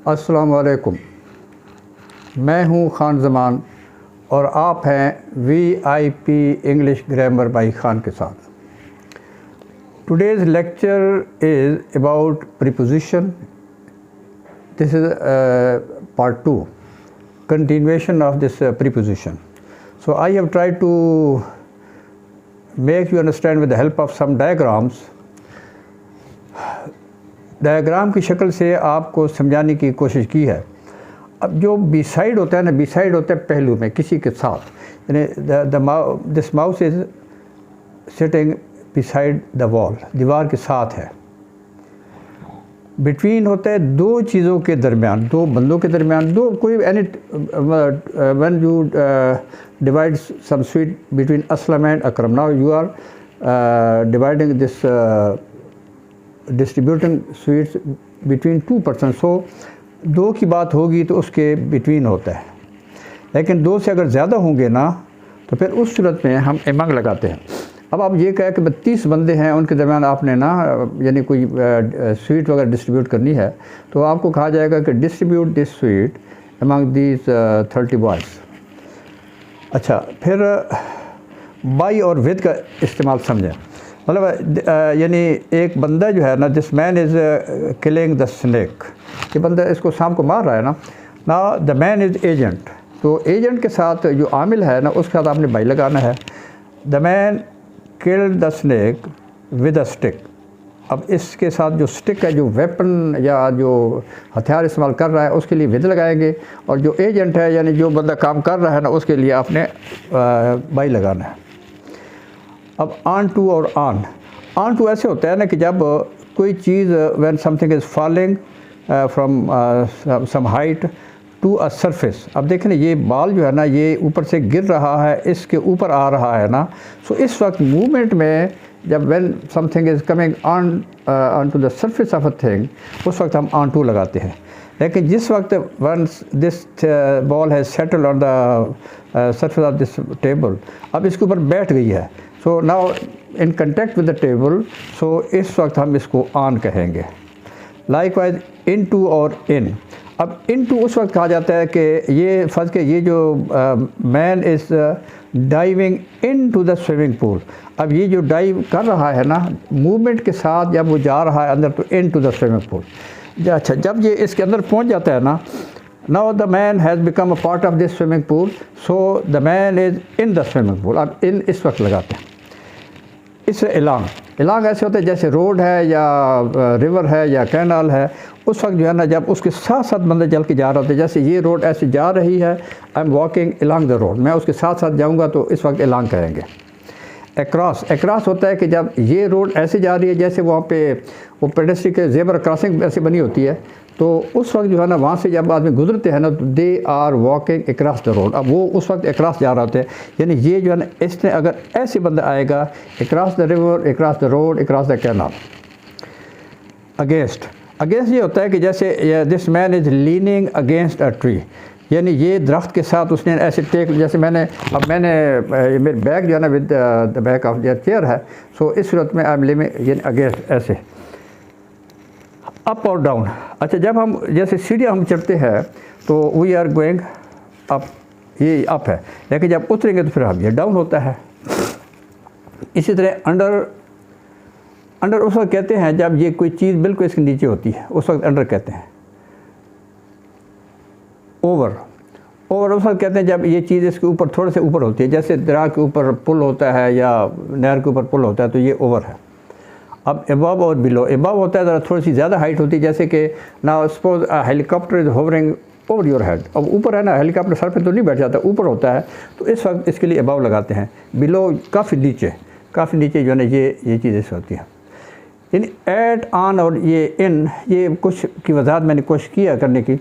अस्सलाम वालेकुम। मैं हूँ खान ज़मान और आप हैं VIP English grammar by Khan के साथ। Today's lecture is about preposition. This is part 2, continuation of this preposition. So I have tried to make you understand with the help of some diagrams. Diagram की शक्ल से आपको समझाने की कोशिश की है। अब जो बिसाइड होता है ना, बिसाइड होता है पहलू में किसी के साथ, यानी this mouse is sitting beside the wall, दीवार के साथ है। बिटवीन होता है दो चीज़ों के दरमियान, दो बंदों के दरमियान, दो कोई any when you divide some sweet between Aslam and Akram, now you are dividing this distributing sweets between 2 person. So दो की बात होगी तो उसके बिटवीन होता है, लेकिन दो से अगर ज़्यादा होंगे ना तो फिर उस सूरत में हम एमंग लगाते हैं। अब आप ये कहें कि 32 बंदे हैं, उनके दरमियान आपने ना यानी कोई स्वीट वगैरह डिस्ट्रीब्यूट करनी है, तो आपको कहा जाएगा कि distribute this sweet among these 30 boys. अच्छा, फिर बाई और विद का इस्तेमाल समझें। मतलब यानी एक बंदा जो है ना, this man is killing the snake, ये बंदा इसको सांप को मार रहा है ना द मैन इज़ एजेंट, तो एजेंट के साथ जो आमिल है ना उसके साथ आपने बाई लगाना है। The man killed the snake with a stick. अब इसके साथ जो स्टिक है, जो वेपन या जो हथियार इस्तेमाल कर रहा है, उसके लिए विद लगाएंगे, और जो एजेंट है यानी जो बंदा काम कर रहा है ना उसके लिए आपने बाई लगाना है। अब ऑन टू और ऑन टू ऐसे होता है ना कि जब कोई चीज़ when something is falling from some height to a surface. अब देखें ना, ये बाल जो है ना ये ऊपर से गिर रहा है, इसके ऊपर आ रहा है ना, सो इस वक्त मूवमेंट में जब when something is coming on to the surface of a thing, उस वक्त हम ऑन टू लगाते हैं। लेकिन जिस वक्त वंस दिस बॉल है settle on the surface of this table, अब इसके ऊपर बैठ गई है, so now in contact with the table, so इस वक्त हम इसको ऑन कहेंगे। लाइकवाइज इन टू और इन। अब इन टू उस वक्त कहा जाता है कि ये फर्ज के ये जो man is diving in to the swimming pool. अब ये जो डाइव कर रहा है ना मूवमेंट के साथ, जब वो जा रहा है अंदर, तो इन टू द स्विमिंग पूल। अच्छा, जब ये इसके अंदर पहुंच जाता है ना, now the man has become a part of this swimming pool, so the man is in the swimming pool. अब इन इस वक्त लगाते हैं। इस इलांग ऐसे होते हैं जैसे रोड है या रिवर है या कैनाल है, उस वक्त जो है ना जब उसके साथ साथ बंदे चल के जा रहे होते हैं, जैसे ये रोड ऐसे जा रही है, I am walking along the road, मैं उसके साथ साथ जाऊंगा तो इस वक्त अलॉन्ग कहेंगे। एक्रॉस होता है कि जब ये रोड ऐसे जा रही है, जैसे वहाँ पे वो पेडेस्ट्री के ज़ेब्रा क्रॉसिंग ऐसे बनी होती है, तो उस वक्त जो है ना वहाँ से जब आदमी गुजरते हैं ना तो they are walking across the road. अब वो उस वक्त अक्रॉस जा रहे होते हैं, यानी ये जो है ना इसने अगर ऐसे बंदा आएगा across the river, across the road, across the canal. Against ये होता है कि जैसे this man is leaning against a tree, यानी ये दरख्त के साथ उसने ऐसे टेक, जैसे मैंने मेरे बैग जो है ना with the back of the chair है, सो इस सूरत में आई एम लिविंग यानी अगेंस्ट ऐसे। अप और डाउन। अच्छा, जब हम जैसे सीढ़ियाँ हम चढ़ते हैं तो वी आर गोइंग अप, ये अप है, लेकिन जब उतरेंगे तो फिर हम ये डाउन होता है। इसी तरह अंडर उस वक्त कहते हैं जब ये कोई चीज़ बिल्कुल इसके नीचे होती है, उस वक्त अंडर कहते हैं। ओवर उस वक्त कहते हैं जब ये चीज़ इसके ऊपर थोड़े से ऊपर होती है, जैसे दरिया के ऊपर पुल होता है या नहर के ऊपर पुल होता है, तो ये ओवर है। अब एबव और बिलो। एबव होता है ज़रा थोड़ी सी ज़्यादा हाइट होती है, जैसे कि ना suppose helicopter is hovering over your head. अब ऊपर है ना, हेलीकॉप्टर सर पे तो नहीं बैठ जाता, ऊपर होता है, तो इस वक्त इसके लिए एबव लगाते हैं। बिलो काफ़ी नीचे जो है ना ये चीज़ ऐसी होती है। यानी एट, ऑन और ये इन, ये कुछ की वजाहत मैंने कोशिश किया करने की।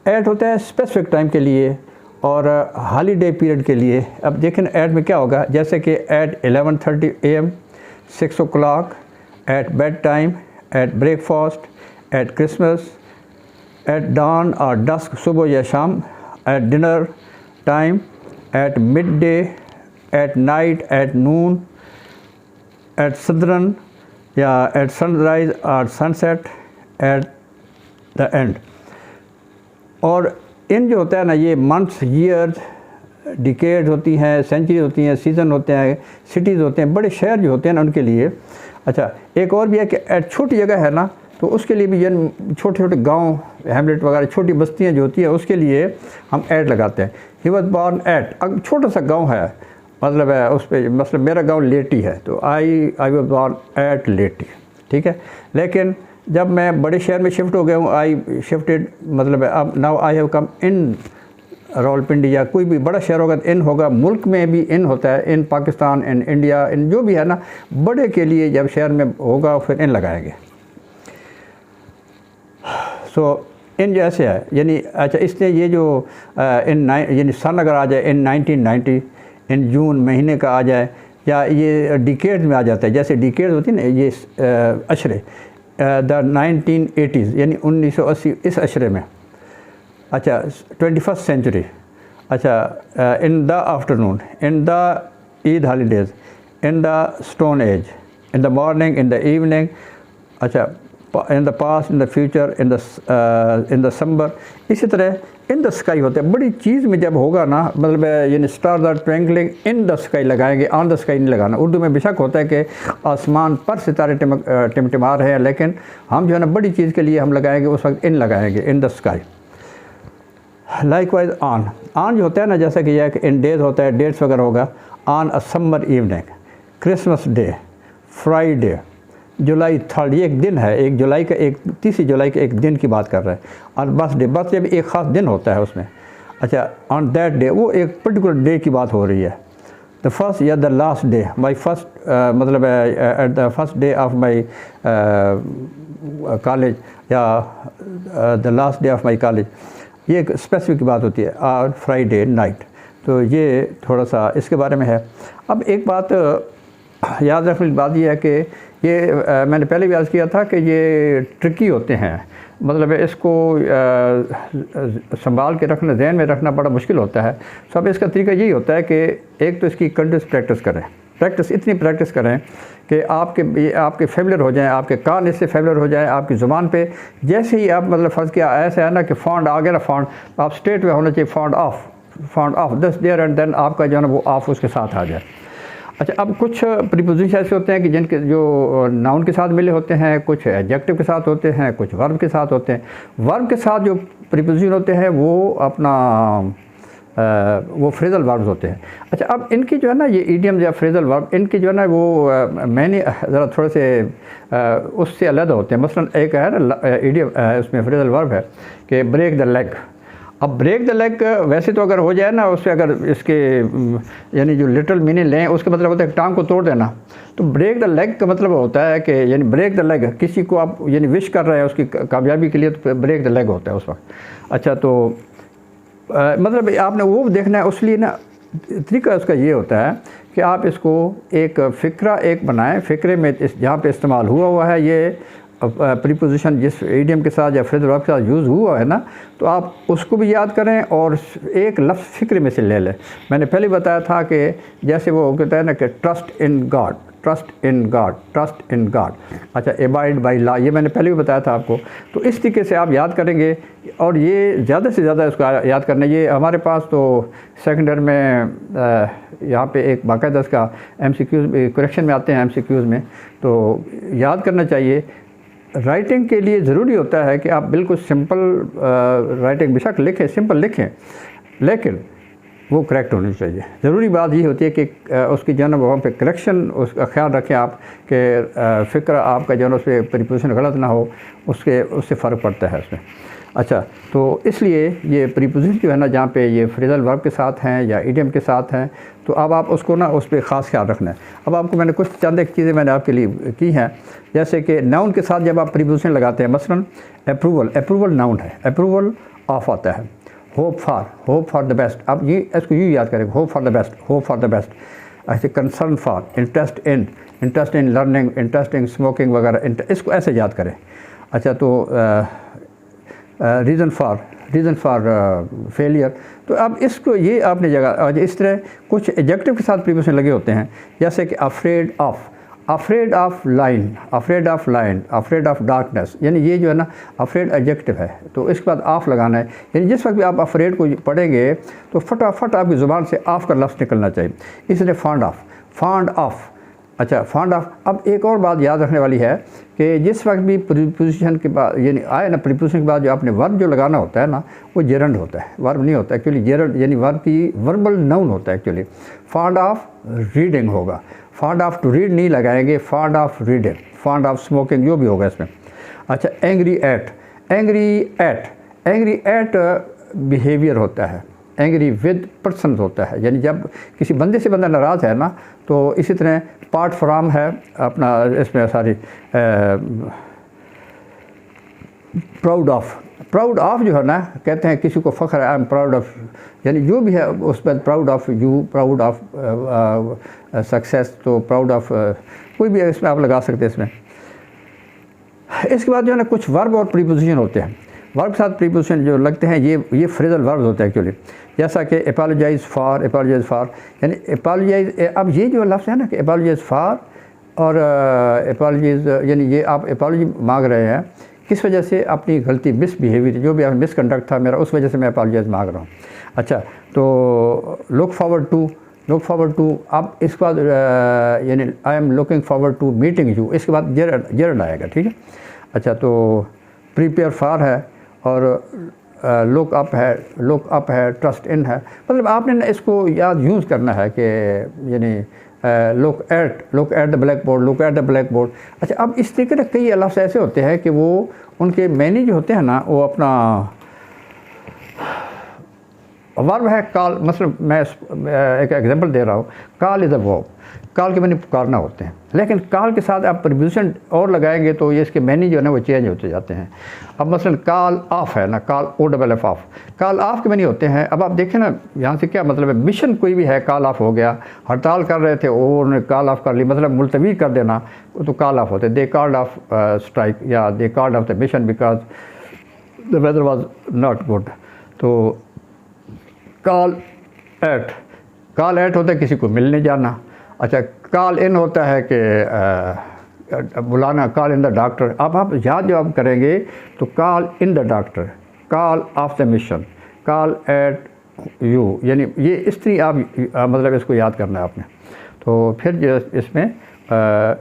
एट होता है स्पेसिफिक टाइम के लिए और हॉलीडे पीरियड के लिए। अब देखें एट में क्या होगा, जैसे कि at 11:30 AM, 6 o'clock, at bed time, at breakfast, at Christmas, at dawn और dusk, सुबह या शाम, at dinner time, at mid day, at night, at noon, at southern या एट सनराइज और सनसेट, एट द एंड। और इन जो होता है ना, ये मंथ्स, ईयर्स, डिकेड होती हैं, सेंचुरी होती हैं, सीज़न होते हैं, सिटीज़ होते हैं, बड़े शहर जो होते हैं ना उनके लिए। अच्छा, एक और भी है कि छोटी जगह है ना, तो उसके लिए भी ये छोटे छोटे गांव, हैमलेट वगैरह, छोटी बस्तियां जो होती हैं, उसके लिए हम ऐड लगाते हैं। ही वॉज बॉर्न एट, अब छोटा सा गांव है, मतलब है उस पर, मतलब मेरा गांव लेटी है, तो आई वॉज बॉर्न एट लेटी, ठीक है। लेकिन जब मैं बड़े शहर में शिफ्ट हो गया हूँ, आई शिफ्टेड, मतलब अब नाउ आई हैव कम इन रावलपिंडी, या कोई भी बड़ा शहर होगा तो इन होगा, मुल्क में भी इन होता है, इन पाकिस्तान, इन इंडिया, इन जो भी है ना, बड़े के लिए जब शहर में होगा फिर इन लगाएंगे। सो इन जैसे है, यानी अच्छा, इसलिए ये जो यानी सन अगर आ जाए इन 1990, इन जून महीने का आ जाए, या ये डिकेड में आ जाता है, जैसे डिकेड होती है ना, ये अशरे, द 1980s यानी 1980, इस अशरे में। अच्छा, 21st सेंचुरी, अच्छा, in the afternoon, in the Eid holidays, in the stone age, in the morning, in the evening, अच्छा, in the past, in the future, in the summer, इसी तरह इन द स्काई होते हैं। बड़ी चीज़ में जब होगा ना, मतलब यानी stars are twinkling in the sky लगाएंगे, ऑन द स्काई नहीं लगाना। उर्दू में बेशक होता है कि आसमान पर सितारे टिमटिमा रहे हैं, लेकिन हम जो है ना बड़ी चीज़ के लिए हम लगाएंगे उस वक्त इन लगाएंगे, इन द स्काई। लाइकवाइज ऑन जो होता है ना, जैसा कि यह इन डेज होता है, डेट्स वगैरह होगा, on a summer evening, Christmas day, Friday, July 3rd, ये एक दिन है, 1 जुलाई का, 30 जुलाई का एक दिन की बात कर रहा है। और बर्थडे भी एक ख़ास दिन होता है उसमें। अच्छा, ऑन दैट डे, वो एक पर्टिकुलर डे की बात हो रही है। द फर्स्ट या the last day, my first, मतलब at the first day of my college, या the last day of my college, ये एक स्पेसिफिक बात होती है। और फ्राइडे नाइट, तो ये थोड़ा सा इसके बारे में है। अब एक बात याद रखने की बात यह है कि ये मैंने पहले भी अर्ज़ किया था कि ये ट्रिकी होते हैं, मतलब इसको संभाल के रखना, जहन में रखना बड़ा मुश्किल होता है। सब इसका तरीका यही होता है कि एक तो इसकी कंटिन्यूस प्रैक्टिस करें, इतनी प्रैक्टिस करें कि आपके फेमिलियर हो जाएं, आपके कान इससे फेमिलियर हो जाए, आपकी ज़ुबान पे जैसे ही आप, मतलब फ़र्ज़ किया ऐसा है ना कि फॉन्ड आ गया ना, फॉन्ड आप स्टेट में होना चाहिए, फॉन्ड ऑफ दस देयर, एंड देन आपका जो है ना वो ऑफ उसके साथ आ जाए। अच्छा, अब कुछ प्रीपोजिशन ऐसे होते हैं कि जिनके जो नाउन के साथ मिले होते हैं, कुछ एडजेक्टिव के साथ होते हैं, कुछ वर्ब के साथ होते हैं। वर्ब के साथ जो प्रीपोजिशन होते हैं वो अपना वो फ्रेजल वर्ब्स होते हैं। अच्छा, अब इनकी जो है ना ये ईडियम या फ्रेजल वर्ब, इनकी जो है ना वो मैंने ज़रा थोड़े से उससे अलग होते हैं। मसलन एक है ना ईडियम, उसमें फ्रेजल वर्ब है कि ब्रेक द लेग। अब ब्रेक द लेग वैसे तो अगर हो जाए ना, उससे अगर इसके यानी जो लिटरल मीनिंग लें, उसका मतलब होता है टांग को तोड़ देना। तो ब्रेक द लेग का मतलब होता है कि यानी ब्रेक द लेग, किसी को आप यानी विश कर रहे हैं उसकी कामयाबी के लिए, तो ब्रेक द लेग होता है उस वक्त। अच्छा, तो मतलब आपने वो देखना है, उसलिए ना तरीका उसका ये होता है कि आप इसको एक फ़िक्रा एक बनाएं, फ़िक्रे में जहाँ पे इस्तेमाल हुआ है ये प्रीपोजिशन, जिस ईडियम के साथ या फ्रेजल वर्ब के साथ यूज़ हुआ है ना, तो आप उसको भी याद करें और एक लफ्ज़ फ़िक्रे में से ले लें। मैंने पहले बताया था कि जैसे वो कहता है ना कि trust in God, trust in God, trust in God. अच्छा, एबाइड बाई लॉ, ये मैंने पहले भी बताया था आपको। तो इस तरीके से आप याद करेंगे, और ये ज़्यादा से ज़्यादा इसको याद करना। ये हमारे पास तो सेकंड ईयर में यहाँ पे एक बाकायदा इसका MCQs करेक्शन में आते हैं, MCQs में, तो याद करना चाहिए। राइटिंग के लिए ज़रूरी होता है कि आप बिल्कुल सिंपल राइटिंग बेशक लिखें, सिंपल लिखें, लेकिन वो करेक्ट होनी चाहिए। ज़रूरी बात ये होती है कि उसकी जो है ना वहाँ पे करेक्शन, उसका ख्याल रखें आप कि फ़िक्र आपका जो है उस पर प्रीपोजिशन गलत ना हो, उससे फ़र्क पड़ता है उसमें। अच्छा, तो इसलिए ये प्रीपोजिशन जो है ना, जहाँ पे ये फ्रेजल वर्ब के साथ हैं या इडियम के साथ हैं, तो अब आप उसको ना उस पर ख़ास ख्याल रखना है। अब आपको मैंने कुछ चंद एक चीज़ें मैंने आपके लिए की हैं, जैसे कि नाउन के साथ जब आप प्रीपोजिशन लगाते हैं, मसलन अप्रूवल नाउन है, अप्रूवल ऑफ आता है। होप फॉर द बेस्ट, आप ये इसको यूँ याद करें, होप फॉर द बेस्ट। ऐसे concern for, interest in learning, interest in smoking वगैरह, इसको ऐसे याद करें। अच्छा, तो रीज़न फॉर फेलियर, तो अब इसको ये आपने जगह, इस तरह कुछ एडजेक्टिव के साथ प्रीपोजिशन लगे होते हैं, जैसे कि afraid of line, afraid of line, afraid of darkness, यानी ये जो है ना अफ्रेड एडजेक्टिव है, तो इसके बाद ऑफ लगाना है। यानी जिस वक्त भी आप अफ्रेड को पढ़ेंगे तो फटाफट आपकी ज़ुबान से ऑफ का लफ्ज़ निकलना चाहिए, इसलिए फॉन्ड ऑफ, फॉन्ड ऑफ। अच्छा, फॉन्ड ऑफ। अब एक और बात याद रखने वाली है कि जिस वक्त भी प्रीपोजिशन के बाद यानी आए ना, प्रीपोजिशन के बाद जो आपने वर्ब जो लगाना होता है ना, वो जेरंड होता है, वर्ब नहीं होता एक्चुअली। जेरंड यानी वर्ब की वर्बल नाउन होता है एक्चुअली। फॉन्ड ऑफ रीडिंग होगा, फॉन्ड ऑफ टू रीड नहीं लगाएंगे, fond of reading, fond of smoking, जो भी होगा इसमें। अच्छा, angry at, angry at, angry at behaviour होता है, एंग्री विद पर्सन होता है, यानी जब किसी बंदे से बंदा नाराज़ है ना, तो इसी तरह पार्ट फ्राम है अपना इसमें सारी प्राउड ऑफ, प्राउड ऑफ जो है ना, कहते हैं किसी को फ़ख्र है, आई एम प्राउड ऑफ, यानी जो भी है उस पर proud of you, proud of success, तो प्राउड ऑफ कोई भी इसमें आप लगा सकते हैं इसमें। इसके बाद जो है ना कुछ वर्ब और प्रीपोजिशन होते हैं, वर्ब के साथ प्रीपोजिशन जो लगते हैं ये फ्रेजल वर्ब होते हैं एक्चुअली, जैसा कि एपोलोजाइज़ फॉर, एपोलोजाइज़ फॉर, यानी एपोलोजाइज़। अब ये जो लफ्ज़ है ना कि एपोलोजाइज़ फॉर और एपोलोजाइज़, यानी ये आप एपोलॉजी मांग रहे हैं, किस वजह से अपनी गलती मिसबिहेवियर जो भी मिसकंडक्ट था मेरा, उस वजह से मैं एपोलोजाइज़ मांग रहा हूँ। अच्छा, तो look forward to, look forward to. अब इसके बाद यानी I am looking forward to meeting you, इसके बाद जेरंड आएगा, ठीक है। अच्छा, तो प्रिपेयर फॉर है और लुक अप है, लुक अप है, ट्रस्ट इन है। मतलब आपने ना इसको याद यूज़ करना है कि यानी look at the black board, look at the black board. अच्छा, अब इस तरीके के कई लफ्ज़ ऐसे होते हैं कि वो उनके मैनी जो होते हैं ना, वो अपना वर्ब है कॉल, मतलब मैं एक एग्जांपल दे रहा हूँ, call is a verb, call के मैंने पुकारना होते हैं, लेकिन कॉल के साथ आप प्रीपोजिशन और लगाएंगे तो ये इसके मैनी जो है ना वो चेंज होते जाते हैं। अब मसलन कॉल ऑफ है ना, call O double F off, call off के मैनी होते हैं। अब आप देखें ना यहाँ से क्या मतलब है, मिशन कोई भी है कॉल ऑफ हो गया, हड़ताल कर रहे थे उन्होंने कॉल ऑफ कर ली, मतलब मुलतवी कर देना, तो कॉल ऑफ होते, दे कॉल्ड ऑफ स्ट्राइक या they called off the mission because the weather was not good. तो कॉल एट होता है किसी को मिलने जाना। अच्छा, कॉल इन होता है कि बुलाना, कॉल इन द डॉक्टर। अब आप याद जब आप करेंगे तो call in the doctor, call of the mission, call at you, यानी ये इस तरह आप मतलब इसको याद करना है आपने। तो फिर जो इसमें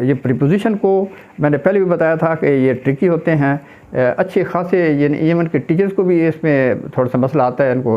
ये प्रीपोजिशन को मैंने पहले भी बताया था कि ये ट्रिकी होते हैं, अच्छे खासे, यानी इवन के टीचर्स को भी इसमें थोड़ा सा मसला आता है इनको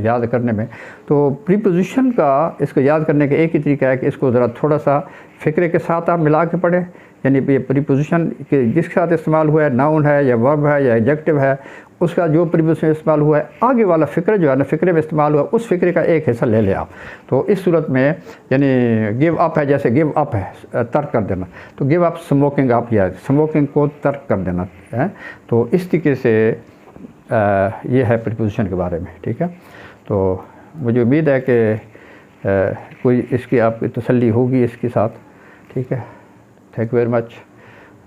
याद करने में। तो प्रीपोजिशन का इसको याद करने का एक ही तरीका है कि इसको ज़रा थोड़ा सा फ़िक्रे के साथ आप मिला के पढ़ें, यानी ये प्रीपोजिशन के जिसके साथ इस्तेमाल हुआ है, नाउन है या वर्ब है या एडजेक्टिव है, उसका जो प्रीपोजिशन इस्तेमाल हुआ है, आगे वाला फ़िक्र जो है ना, फ़िक्रे में इस्तेमाल हुआ, उस फ़िक्रे का एक हिस्सा ले लें आप। तो इस सूरत में यानी गिव अप है, जैसे गिव अप है तर्क कर देना, तो गिव अप स्मोकिंग आप, या स्मोकिंग को तर्क कर देना है। तो इस तरीके से ये है प्रीपोजिशन के बारे में, ठीक है। तो मुझे उम्मीद है कि कोई इसकी आपकी तसल्ली होगी इसके साथ, ठीक है। Thank you very much.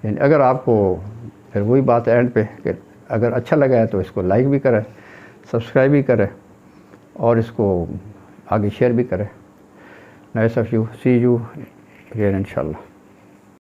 यानी अगर आपको फिर वही बात एंड पे कि अगर अच्छा लगा है तो इसको लाइक भी करें, सब्सक्राइब भी करें और इसको आगे शेयर भी करें। Nice of you, see you again इंशाल्लाह।